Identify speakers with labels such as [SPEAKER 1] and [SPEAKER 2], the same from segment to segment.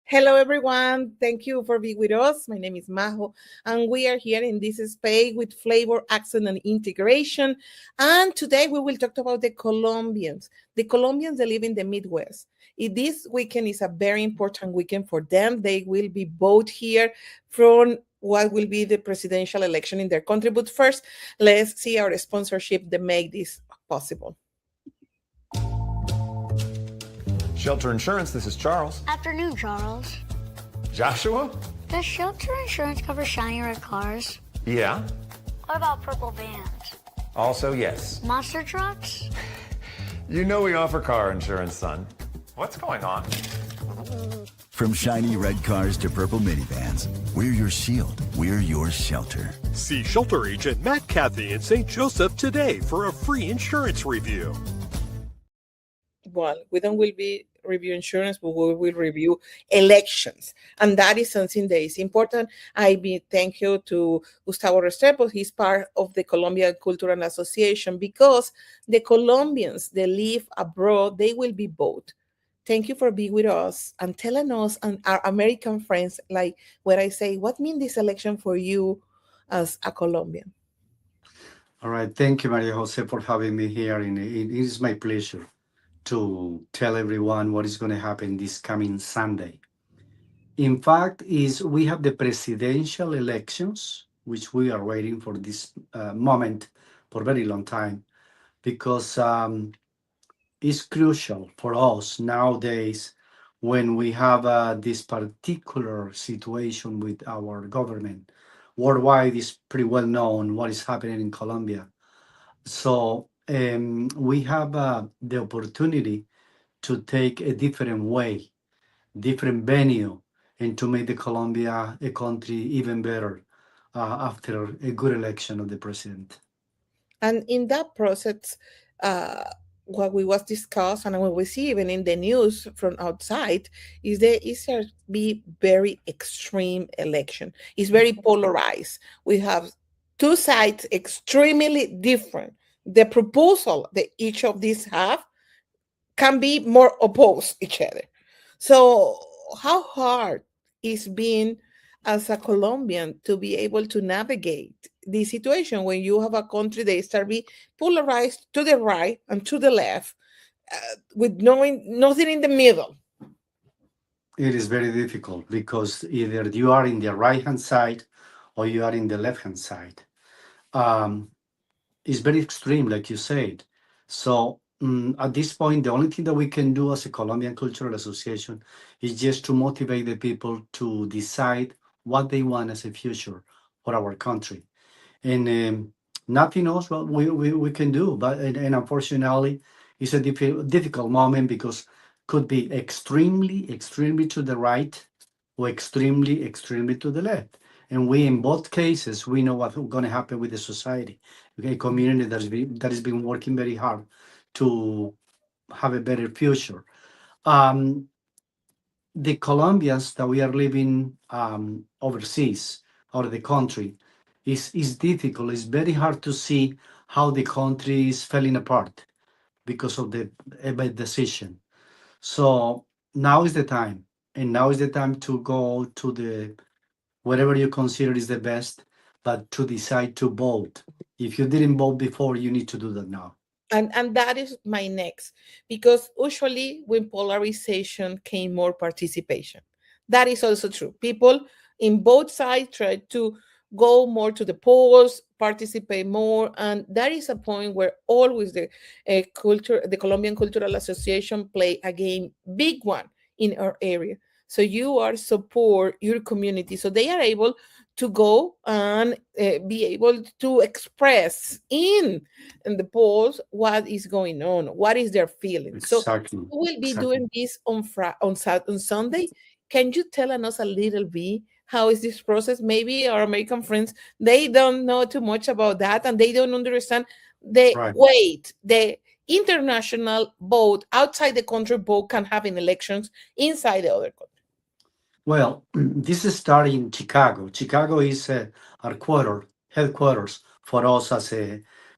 [SPEAKER 1] Hello, everyone. Thank you for being with us. My name is Majo, and we are here in this space with flavor, accent, and integration. And today we will talk about the Colombians. The Colombians that live in the Midwest. This weekend is a very important weekend for them. They will be both here from what will be the presidential election in their country. But first, let's see our sponsorship that make this possible.
[SPEAKER 2] Shelter Insurance, this is Charles.
[SPEAKER 3] Afternoon, Charles.
[SPEAKER 2] Joshua?
[SPEAKER 3] Does Shelter Insurance cover shiny red cars?
[SPEAKER 2] Yeah.
[SPEAKER 3] What about purple vans?
[SPEAKER 2] Also, yes.
[SPEAKER 3] Monster trucks?
[SPEAKER 2] You know we offer car insurance, son. What's going on?
[SPEAKER 4] From shiny red cars to purple minivans, we're your shield. We're your shelter.
[SPEAKER 5] See Shelter Agent Matt Cathy in St. Joseph today for a free insurance review.
[SPEAKER 1] Well, we don't will be review insurance, but we will review elections. And that is something that is important. Thank you to Gustavo Restrepo. He's part of the Colombian Cultural Association, because the Colombians that live abroad, they will be both. Thank you for being with us and telling us and our American friends, like where I say, what means this election for you as a Colombian?
[SPEAKER 6] All right. Thank you, Maria Jose, for having me here. And it is my pleasure to tell everyone what is going to happen this coming Sunday. In fact, we have the presidential elections, which we are waiting for this moment for a very long time, because it's crucial for us nowadays when we have this particular situation with our government. Worldwide is pretty well known what is happening in Colombia. So we have the opportunity to take a different way, different venue, and to make the Colombia a country even better after a good election of the president.
[SPEAKER 1] And in that process, what we was discussed and what we see even in the news from outside is there is a be very extreme election. It's very polarized. We have two sides extremely different. The proposal that each of these have can be more opposed each other. So how hard is being as a Colombian to be able to navigate the situation when you have a country that start be polarized to the right and to the left with nothing in the middle?
[SPEAKER 6] It is very difficult because either you are in the right-hand side or you are in the left-hand side. It's very extreme, like you said. So at this point, the only thing that we can do as a Colombian Cultural Association is just to motivate the people to decide what they want as a future for our country. And nothing else we can do. But and unfortunately, it's a difficult moment because could be extremely to the right or extremely to the left. And we, in both cases, we know what's going to happen with the society, a community that has been working very hard to have a better future. The Colombians that we are living overseas, out of the country, is difficult. It's very hard to see how the country is falling apart because of the bad decision. So now is the time, and now is the time to go to the whatever you consider is the best, but to decide to vote. If you didn't vote before, you need to do that now.
[SPEAKER 1] And that is my next, because usually when polarization came more participation. That is also true. People in both sides try to go more to the polls, participate more, and that is a point where always the Colombian Cultural Association play a game, big one in our area. So you are support your community, so they are able to go and be able to express in the polls what is going on, what is their feeling.
[SPEAKER 6] Exactly.
[SPEAKER 1] So we will be doing this on Sunday. Can you tell us a little bit how is this process. Maybe our American friends, they don't know too much about that, and they don't understand the
[SPEAKER 6] Right.
[SPEAKER 1] weight the international vote outside the country vote can have in elections inside the other country.
[SPEAKER 6] Well, this is starting in Chicago. Chicago is our headquarters for us as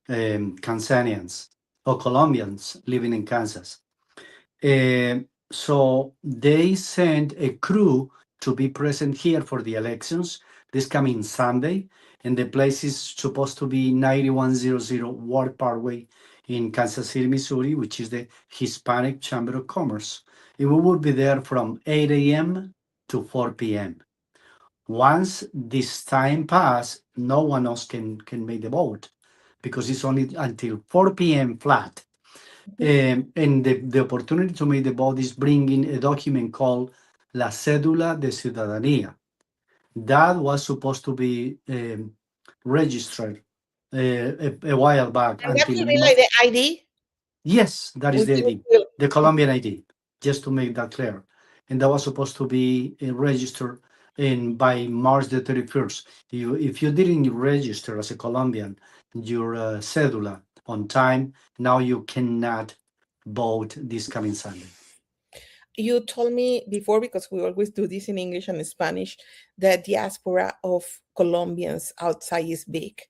[SPEAKER 6] Kansanians or Colombians living in Kansas. Uh, so they sent a crew to be present here for the elections this coming Sunday, and the place is supposed to be 9100 Ward Parkway in Kansas City, Missouri, which is the Hispanic Chamber of Commerce. And we will be there from 8 a.m. to 4 p.m. Once this time pass, no one else can make the vote because it's only until 4 p.m. flat. And the opportunity to make the vote is bringing a document called La Cédula de Ciudadanía. That was supposed to be registered a while back
[SPEAKER 1] And that
[SPEAKER 6] until
[SPEAKER 1] will be like the ID,
[SPEAKER 6] yes, that is
[SPEAKER 1] which
[SPEAKER 6] the
[SPEAKER 1] you
[SPEAKER 6] ID,
[SPEAKER 1] will.
[SPEAKER 6] the Colombian ID, just to make that clear. And that was supposed to be registered in by March the 31st. If you didn't register as a Colombian your cédula on time, now you cannot vote this coming Sunday.
[SPEAKER 1] You told me before, because we always do this in English and Spanish, the diaspora of Colombians outside is big,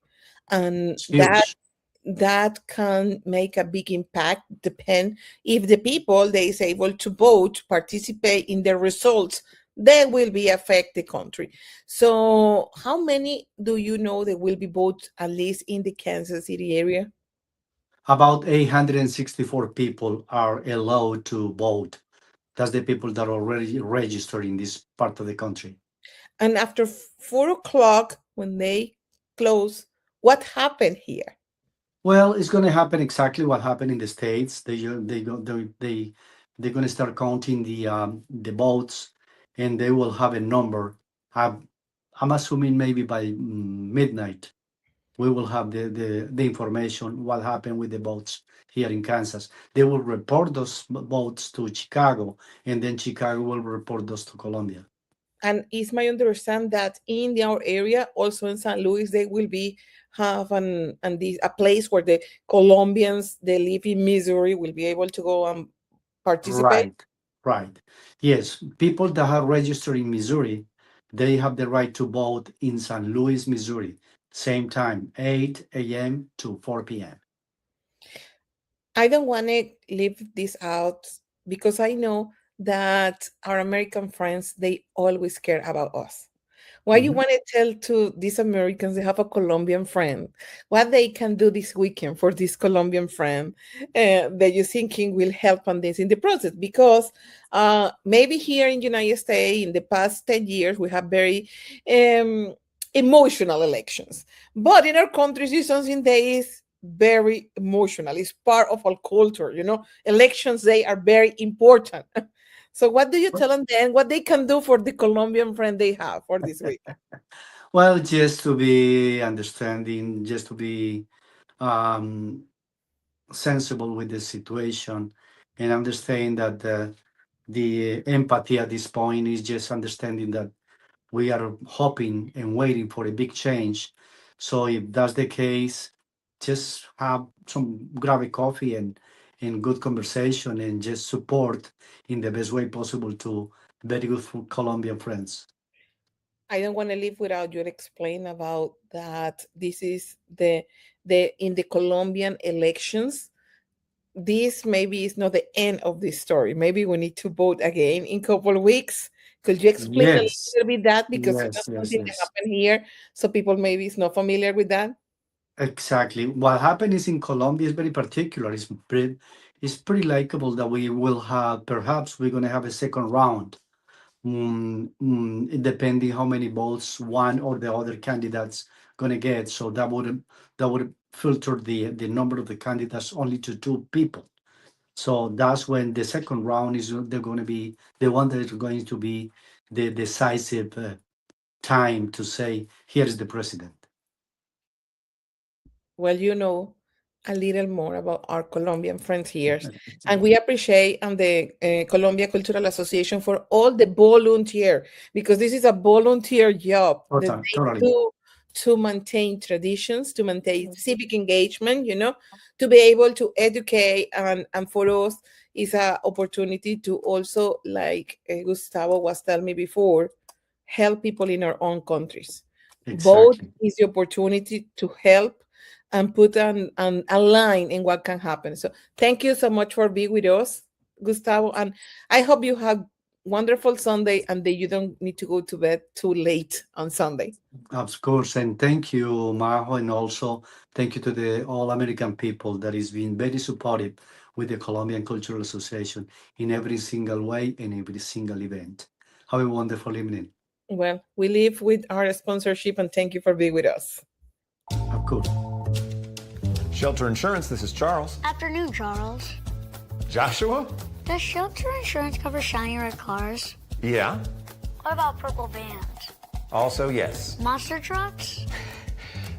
[SPEAKER 1] and
[SPEAKER 6] It's
[SPEAKER 1] that
[SPEAKER 6] huge.
[SPEAKER 1] that can make a big impact. Depend if the people they is able to vote, participate in the results, they will be affect the country. So, how many do you know that will be vote at least in the Kansas City area?
[SPEAKER 6] About 864 people are allowed to vote. That's the people that are already registered in this part of the country.
[SPEAKER 1] And after 4 o'clock, when they close, what happened here?
[SPEAKER 6] Well, it's going to happen exactly what happened in the states. They're going to start counting the votes, and they will have a number. I'm, I'm assuming maybe by midnight we will have the information what happened with the votes here in Kansas. They will report those votes to Chicago, and then Chicago will report those to Columbia.
[SPEAKER 1] And it's my understand that in our area, also in St. Louis, they will be have a place where the Colombians they live in Missouri will be able to go and participate.
[SPEAKER 6] Right, right. Yes, people that are registered in Missouri, they have the right to vote in St. Louis, Missouri, same time, 8 a.m. to 4 p.m.
[SPEAKER 1] I don't want to leave this out because I know that our American friends they always care about us. What you
[SPEAKER 6] Mhm.
[SPEAKER 1] want to tell to these Americans they have a Colombian friend, what they can do this weekend for this Colombian friend that you thinking will help on this in the process? Because maybe here in United States in the past 10 years we have very um, emotional elections, but in our countries it's something that is very emotional. It's part of our culture. Elections they are very important. So what do you tell them then? What they can do for the Colombian friend they have for this week?
[SPEAKER 6] Well, just to be understanding, just to be um, sensible with the situation, and understand that the empathy at this point is just understanding that we are hoping and waiting for a big change. So if that's the case, just have some grab a coffee and good conversation and just support in the best way possible to very good Colombian friends.
[SPEAKER 1] I don't want to live without you explain about that. This is the in the Colombian elections. This maybe is not the end of the story. Maybe we need to vote again in a couple of weeks. Could you explain a
[SPEAKER 6] Yes,
[SPEAKER 1] little bit that because
[SPEAKER 6] yes,
[SPEAKER 1] that's
[SPEAKER 6] yes,
[SPEAKER 1] something that
[SPEAKER 6] yes.
[SPEAKER 1] happened here, so people maybe is not familiar with that.
[SPEAKER 6] Exactly. What happened is in Colombia is very particular. It's pretty likable that we will have, perhaps we're going to have a second round, depending how many votes one or the other candidates going to get. So that would filter the number of the candidates only to two people. So that's when the second round is they're going to be the one that is going to be the decisive time to say here is the president.
[SPEAKER 1] Well, a little more about our Colombian friends here. And we appreciate the Colombia Cultural Association for all the volunteer, because this is a volunteer job that
[SPEAKER 6] Totally,
[SPEAKER 1] they
[SPEAKER 6] totally.
[SPEAKER 1] do to maintain traditions, to maintain civic engagement, to be able to educate. And for us, is an opportunity to also, like Gustavo was telling me before, help people in our own countries. Both
[SPEAKER 6] Exactly.
[SPEAKER 1] is the opportunity to help and put a line in what can happen. So thank you so much for being with us, Gustavo. And I hope you have wonderful Sunday and that you don't need to go to bed too late on Sunday.
[SPEAKER 6] Of course, and thank you, Majo, and also thank you to the all American people that is being very supportive with the Colombian Cultural Association in every single way and every single event. Have a wonderful evening.
[SPEAKER 1] Well, we live with our sponsorship and thank you for being with us.
[SPEAKER 6] Of course.
[SPEAKER 2] Shelter Insurance, this is Charles.
[SPEAKER 3] Afternoon, Charles.
[SPEAKER 2] Joshua?
[SPEAKER 3] Does shelter insurance cover shiny red cars?
[SPEAKER 2] Yeah.
[SPEAKER 3] What about purple vans?
[SPEAKER 2] Also, yes.
[SPEAKER 3] Monster trucks?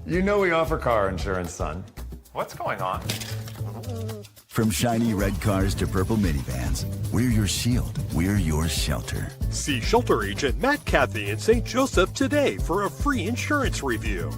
[SPEAKER 2] You know we offer car insurance, son. What's going on?
[SPEAKER 4] From shiny red cars to purple minivans, we're your shield. We're your shelter.
[SPEAKER 5] See shelter agent Matt Cathy in St. Joseph today for a free insurance review.